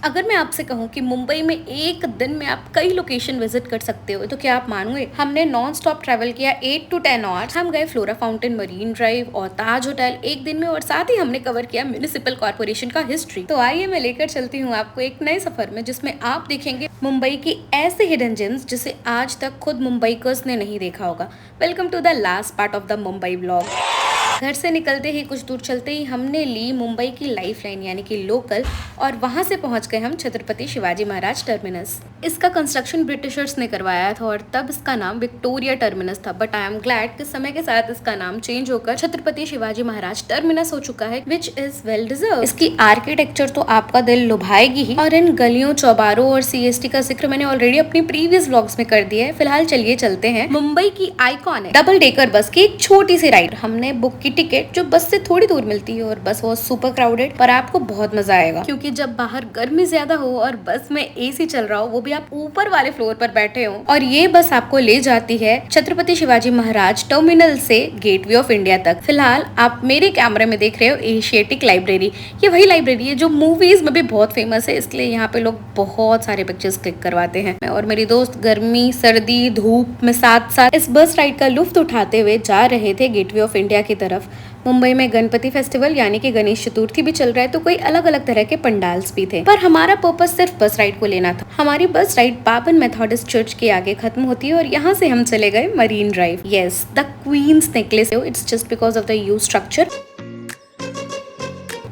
अगर मैं आपसे कहूँ कि मुंबई में एक दिन में आप कई लोकेशन विजिट कर सकते हो तो क्या आप मानोगे? हमने नॉन स्टॉप ट्रैवल किया 8 to 10 आवर्स। हम गए फ्लोरा फाउंटेन, मरीन ड्राइव और ताज होटल एक दिन में, और साथ ही हमने कवर किया म्युनिसिपल कॉर्पोरेशन का हिस्ट्री। तो आइए मैं लेकर चलती हूँ आपको एक नए सफर में, जिसमें आप देखेंगे मुंबई की ऐसे हिडन जेम्स जिसे आज तक खुद मुंबईकर्स ने नहीं देखा होगा। Welcome to the last part of the Mumbai blog. घर से निकलते ही कुछ दूर चलते ही हमने ली मुंबई की लाइफ लाइन यानी कि लोकल, और वहां से पहुंच गए हम छत्रपति शिवाजी महाराज टर्मिनस। इसका कंस्ट्रक्शन ब्रिटिशर्स ने करवाया था और तब इसका नाम विक्टोरिया टर्मिनस था, बट आई एम ग्लैड कि समय के साथ इसका नाम चेंज होकर छत्रपति शिवाजी महाराज टर्मिनस हो चुका है, विच इज वेल डिजर्व। इसकी आर्किटेक्चर तो आपका दिल लुभाएगी ही, और इन गलियों, चौबारों और सीएसटी का जिक्र मैंने ऑलरेडी अपनी प्रीवियस व्लॉग्स में कर दिया है। फिलहाल चलिए चलते हैं मुंबई की आइकॉनिक डबल डेकर बस की एक छोटी सी राइड। हमने बुक की टिकट जो बस से थोड़ी दूर मिलती है, और बस वो सुपर क्राउडेड, पर आपको बहुत मजा आएगा क्योंकि जब बाहर गर्मी ज्यादा हो और बस में एसी चल रहा हो, वो भी आप ऊपर वाले फ्लोर पर बैठे हो, और ये बस आपको ले जाती है छत्रपति शिवाजी महाराज टर्मिनल से गेटवे ऑफ इंडिया तक। फिलहाल आप मेरे कैमरे में देख रहे हो एशियाटिक लाइब्रेरी। ये वही लाइब्रेरी है जो मूवीज में भी बहुत फेमस है, इसलिए यहाँ पे लोग बहुत सारे पिक्चर्स क्लिक करवाते हैं। मैं और मेरी दोस्त गर्मी, सर्दी, धूप में साथ साथ इस बस राइड का लुफ्त उठाते हुए जा रहे थे गेटवे ऑफ इंडिया की तरफ। मुंबई में गणपति फेस्टिवल यानी कि गणेश चतुर्थी भी चल रहा है, तो कोई अलग अलग तरह के पंडाल्स भी थे, पर हमारा पर्पस सिर्फ बस राइड को लेना था। हमारी बस राइड बाबन मेथोडिस्ट चर्च के आगे खत्म होती है और यहाँ से हम चले गए Marine Drive. Yes, the Queen's Necklace, it's just because of the U structure.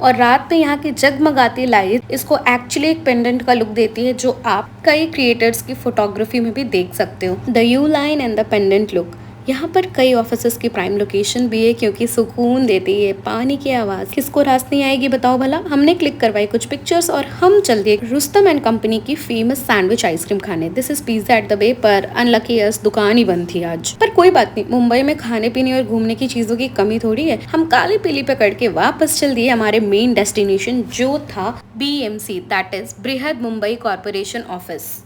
और रात में यहाँ की जगमगाती लाइट इसको एक्चुअली एक पेंडेंट का लुक देती है, जो आप कई क्रिएटर्स की फोटोग्राफी में भी देख सकते हो। The you line and the pendant look. यहाँ पर कई ऑफिसेस की प्राइम लोकेशन भी है क्योंकि सुकून देती है पानी की आवाज। किसको रास नहीं आएगी बताओ भला। हमने क्लिक करवाई कुछ पिक्चर्स और हम चल दिए रुस्तम एंड कंपनी की फेमस सैंडविच आइसक्रीम खाने। This is pizza at the bay, पर अनलकी अस दुकान ही बंद थी आज। पर कोई बात नहीं, मुंबई में खाने पीने और घूमने की चीजों की कमी थोड़ी है। हम काली पीली पकड़ के वापस चल दिए हमारे मेन डेस्टिनेशन, जो था BMC, दैट इज बृहद मुंबई कॉर्पोरेशन ऑफिस।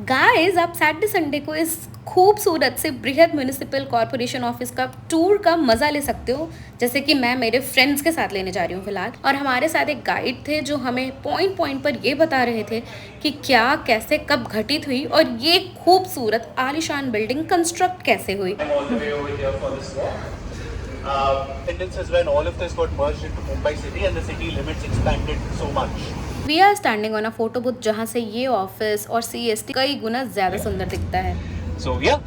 गाइस, आप सैटरडे संडे को इस खूबसूरत से बृहद म्युनिसिपल कॉर्पोरेशन ऑफिस का टूर का मजा ले सकते हो, जैसे कि मैं मेरे फ्रेंड्स के साथ लेने जा रही हूँ फिलहाल। और हमारे साथ एक गाइड थे जो हमें पॉइंट पॉइंट पर ये बता रहे थे कि क्या, कैसे, कब घटित हुई और ये खूबसूरत आलीशान बिल्डिंग कंस्ट्रक्ट कैसे हुई। Independence is when all of this got merged into Mumbai city and the city limits expanded so much. We are standing on a photo booth जहाँ से ये ऑफिस और CST कई गुना ज्यादा सुंदर दिखता है। So yeah,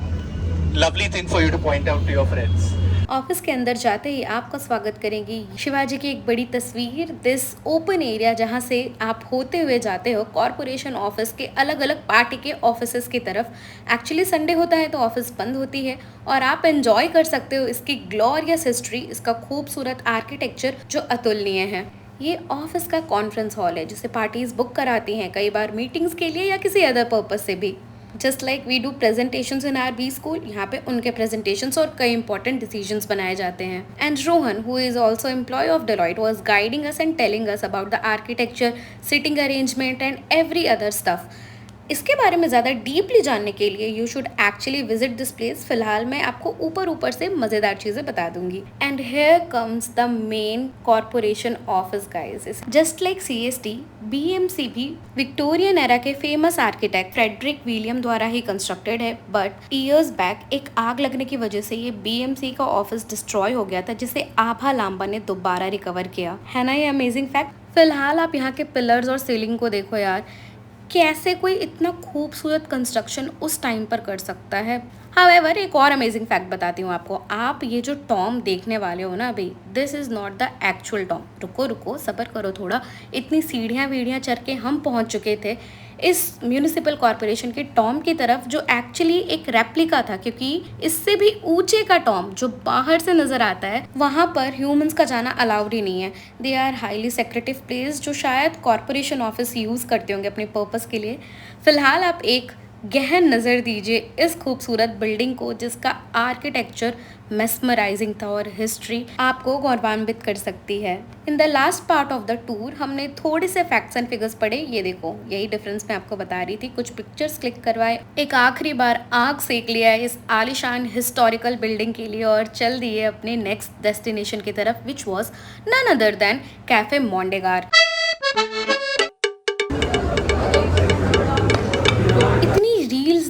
lovely thing for you to point out to your friends. Office के अंदर जाते ही आपका स्वागत करेंगी शिवाजी की एक बड़ी तस्वीर, दिस ओपन एरिया, जहां से आप होते हुए जाते हो कॉर्पोरेशन ऑफिस के अलग अलग पार्टी के ऑफिसेस की तरफ। एक्चुअली संडे होता है तो ऑफिस बंद होती है और आप एंजॉय कर सकते हो इसकी ग्लोरियस हिस्ट्री, इसका खूबसूरत आर्किटेक्चर जो अतुलनीय है। ये ऑफिस का कॉन्फ्रेंस हॉल है जिसे पार्टीज बुक कराती हैं, कई बार मीटिंग्स के लिए या किसी अदर पर्पज से भी। Just like we do presentations in R B school, यहाँ पे उनके प्रेजेंटेशंस और कई इंपॉर्टेंट डिसीजंस बनाए जाते हैं। And Rohan, who is also employ of Deloitte, was guiding us and telling us about the architecture, sitting arrangement and every other stuff. इसके बारे में ज़्यादा डीपली जानने के लिए you should actually visit this place. फिलहाल मैं आपको ऊपर ऊपर से मज़ेदार चीज़ें बता दूंगी। And here comes the main corporation office guys. Just like CST, BMC भी विक्टोरियन एरा के फेमस आर्किटेक्ट फ्रेडरिक विलियम द्वारा ही कंस्ट्रक्टेड है, बट ईयर्स बैक एक आग लगने की वजह से ये BMC का ऑफिस डिस्ट्रॉय हो गया था, जिसे आभा लांबा ने दोबारा रिकवर किया। है ना ये अमेजिंग फैक्ट। फिलहाल आप यहाँ के पिलर्स और सीलिंग को देखो यार, कैसे कोई इतना खूबसूरत कंस्ट्रक्शन उस टाइम पर कर सकता है। हाउएवर, एक और अमेजिंग फैक्ट बताती हूँ आपको। आप ये जो टॉम देखने वाले हो ना अभी, this is not the actual Tom. रुको रुको, सब्र करो थोड़ा। इतनी सीढ़ियाँ वीढ़ियाँ चढ़ के हम पहुँच चुके थे इस म्यूनिसिपल कॉर्पोरेशन के टॉम की तरफ, जो एक्चुअली एक रेप्लिका था, क्योंकि इससे भी ऊंचे का टॉम जो बाहर से नजर आता है, वहाँ पर ह्यूमंस का जाना अलाउड ही नहीं है। दे आर हाईली सेक्रेटिव प्लेस जो शायद कॉर्पोरेशन ऑफिस यूज़ करते होंगे अपने पर्पस के लिए। फिलहाल आप एक गहन नज़र दीजिए इस खूबसूरत बिल्डिंग को, जिसका आर्किटेक्चर मेस्मराइजिंग था और हिस्ट्री आपको गौरवान्वित कर सकती है। In the last part of the tour हमने थोड़े से फैक्ट्स एंड फिगर्स पढ़े। ये देखो, यही डिफरेंस मैं आपको बता रही थी। कुछ पिक्चर्स क्लिक करवाए, एक आखिरी बार आग सेक लिया है इस आलिशान हिस्टोरिकल बिल्डिंग के लिए, और चल दिए अपने नेक्स्ट डेस्टिनेशन की तरफ, which was none other than cafe Mondegar.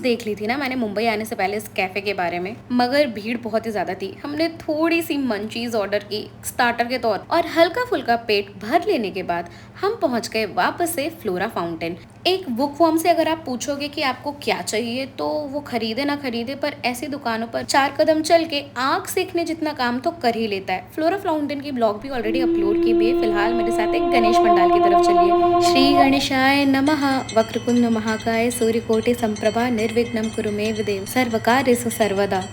देख ली थी ना मैंने मुंबई आने से पहले इस कैफे के बारे में, मगर भीड़ बहुत ही ज्यादा थी। हमने थोड़ी सी मंचीज ऑर्डर की स्टार्टर के तौर और हल्का फुल्का पेट भर लेने के बाद हम पहुंच गए वापस से फ्लोरा फाउंटेन। एक बुक फॉर्म से अगर आप पूछोगे कि आपको क्या चाहिए तो वो खरीदे ना खरीदे, पर ऐसी दुकानों पर 4 कदम चल के आंख सीखने जितना काम तो कर ही लेता है। फ्लोरा फाउंटेन की ब्लॉग भी ऑलरेडी अपलोड की भी है। फिलहाल मेरे साथ एक गणेश पंडाल की तरफ चलिए। श्री गणेशाय नमः। वक्रतुंड महाकाय सूर्यकोटि संप्रभा निर्विघ्नं कुरु मे देव सर्वकार्येषु सर्वदा।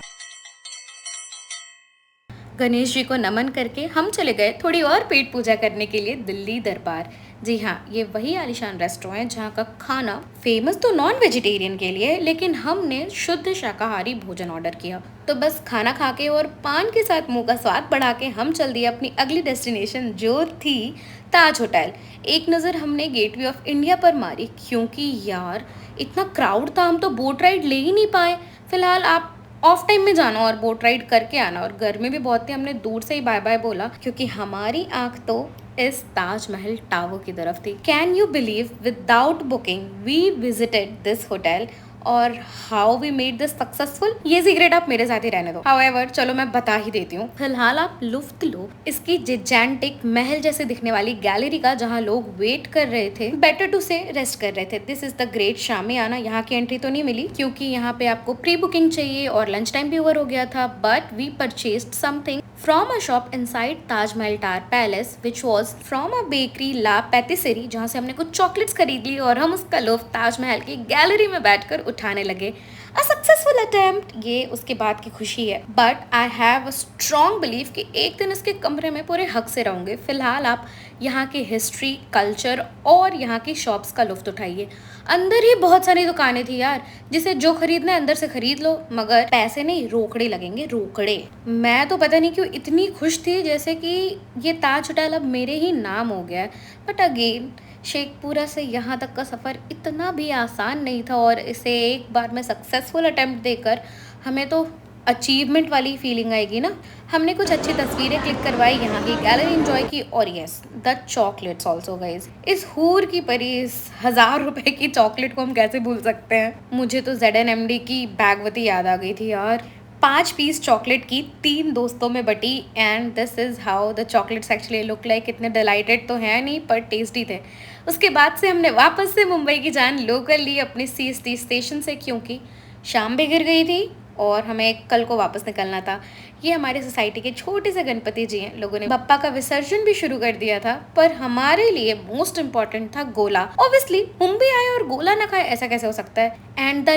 गणेश जी को नमन करके हम चले गए थोड़ी और पेट पूजा करने के लिए दिल्ली दरबार। जी हाँ, ये वही आलीशान रेस्टोरेंट है जहाँ का खाना फेमस तो नॉन वेजिटेरियन के लिए, लेकिन हमने शुद्ध शाकाहारी भोजन ऑर्डर किया। तो बस खाना खा के और पान के साथ मुंह का स्वाद बढ़ा के हम चल दिए अपनी अगली डेस्टिनेशन, जो थी ताज होटल। एक नज़र हमने गेटवे ऑफ इंडिया पर मारी, क्योंकि यार इतना क्राउड था, हम तो बोट राइड ले ही नहीं पाए। फिलहाल आप ऑफ टाइम में जाना और बोट राइड करके आना, और गर्मी भी बहुत थी, हमने दूर से ही बाय बाय बोला क्योंकि हमारी आंख तो इस ताजमहल टावर की तरफ थी। Can you believe without booking we visited this hotel और how we made this successful? ये सीक्रेट आप मेरे साथ ही रहने दो। हाउएवर चलो मैं बता ही देती हूँ। फिलहाल आप लुफ्त लो इसकी जिजेंटिक महल जैसे दिखने वाली गैलरी का, जहाँ लोग वेट कर रहे थे, बेटर टू से रेस्ट कर रहे थे। This is the great Shamiana. यहाँ की एंट्री तो नहीं मिली क्योंकि यहाँ पे आपको प्री बुकिंग चाहिए और लंच टाइम भी ओवर हो गया था, but we purchased something from a shop inside Taj Mahal Tower Palace, which was from a bakery La Patisserie, जहाँ से हमने कुछ चॉकलेट्स खरीद ली और हम उसका लुत्फ ताजमहल की गैलरी में बैठकर उठाने लगे। अ सक्सेसफुल अटेम्प्ट, ये उसके बाद की खुशी है, but I have a strong believe कि एक दिन इसके कमरे में पूरे हक से रहूंगे। फिलहाल आप यहाँ की हिस्ट्री, कल्चर और यहाँ की शॉप्स का लुत्फ उठाइए। अंदर ही बहुत सारी दुकानें थी यार, जिसे जो खरीदना है अंदर से खरीद लो, मगर पैसे नहीं, रोकड़े लगेंगे, रोकड़े। मैं तो पता नहीं क्यों इतनी खुश थी जैसे कि ये ताज होटल अब मेरे ही नाम हो गया है। बट अगेन शेखपुरा से यहाँ तक का सफ़र इतना भी आसान नहीं था, और इसे एक बार में सक्सेसफुल अटेम्प्ट देकर हमें तो अचीवमेंट वाली फीलिंग आएगी ना। हमने कुछ अच्छी तस्वीरें क्लिक करवाई, यहाँ की गैलरी एंजॉय की, और yes the chocolates also guys. इस हूर की परी, इस 1000 रुपए की चॉकलेट को हम कैसे भूल सकते हैं। मुझे तो ZNMD की बैगवती याद आ गई थी यार। 5 पीस चॉकलेट की 3 दोस्तों में बटी, and this is how the chocolates actually look like. इतने डिलाइटेड तो हैं नहीं, पर टेस्टी थे। उसके बाद से हमने वापस से मुंबई की जान लोकल ली अपनी CST स्टेशन से, क्योंकि शाम भी गिर गई थी और हमें कल को वापस निकलना था। ये हमारे सोसाइटी के छोटे से गणपति जी हैं, लोगों ने बप्पा का विसर्जन भी शुरू कर दिया था, पर हमारे लिए मोस्ट इम्पॉर्टेंट था गोला। ऑब्वियसली मुंबई आए और गोला ना खाए, ऐसा कैसे हो सकता है। एंड द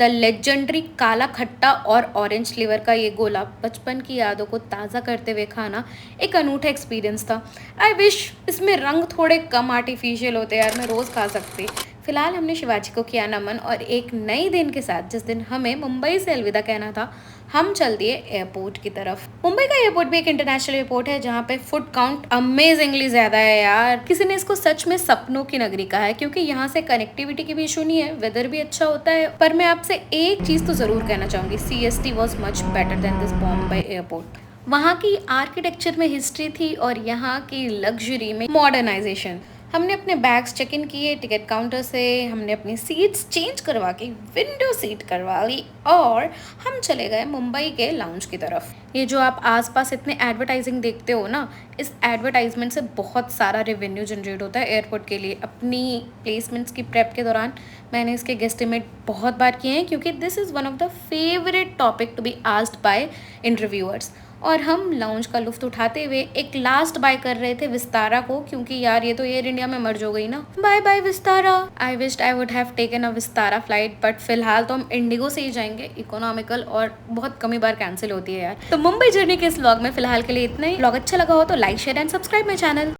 लेजेंडरी काला खट्टा और ऑरेंज फ्लेवर का ये गोला बचपन की यादों को ताज़ा करते हुए खाना एक अनूठा एक्सपीरियंस था। आई विश इसमें रंग थोड़े कम आर्टिफिशियल होते यार, मैं रोज़ खा सकती। फिलहाल हमने शिवाजी को किया नमन, और एक नई दिन के साथ, जिस दिन हमें मुंबई से अलविदा कहना था, हम चल दिए एयरपोर्ट की तरफ। मुंबई का एयरपोर्ट भी एक इंटरनेशनल एयरपोर्ट है, जहाँ पे फुट काउंट अमेजिंगली ज्यादा है यार। किसी ने इसको सच में सपनों की नगरी कहा है, क्योंकि यहाँ से कनेक्टिविटी की भी इशू नहीं है, वेदर भी अच्छा होता है। पर मैं आपसे एक चीज तो जरूर कहना चाहूंगी, CST was much better than this Bombay airport. वहाँ की आर्किटेक्चर में हिस्ट्री थी और यहाँ की लग्जरी में मॉडर्नाइजेशन। हमने अपने बैग्स चेक इन किए टिकट काउंटर से, हमने अपनी सीट्स चेंज करवा के विंडो सीट करवा ली, और हम चले गए मुंबई के लाउंज की तरफ। ये जो आप आसपास इतने एडवर्टाइजिंग देखते हो ना, इस एडवर्टाइजमेंट से बहुत सारा रेवेन्यू जनरेट होता है एयरपोर्ट के लिए। अपनी प्लेसमेंट्स की प्रेप के दौरान मैंने इसके गेस्टिमेट बहुत बार किए हैं, क्योंकि this is one of the favourite topic to be asked by interviewers. और हम लाउंज का लुफ्त उठाते हुए एक लास्ट बाय कर रहे थे विस्तारा को, क्योंकि यार ये तो एयर इंडिया में मर्ज हो गई ना। Bye bye Vistara. I wished I would have taken a Vistara flight, but फिलहाल तो हम इंडिगो से ही जाएंगे, इकोनॉमिकल, और बहुत कम ही बार कैंसिल होती है यार। तो मुंबई जर्नी के इस व्लॉग में फिलहाल के लिए इतना ही। व्लॉग अच्छा लगा हो तो like, share and subscribe my channel.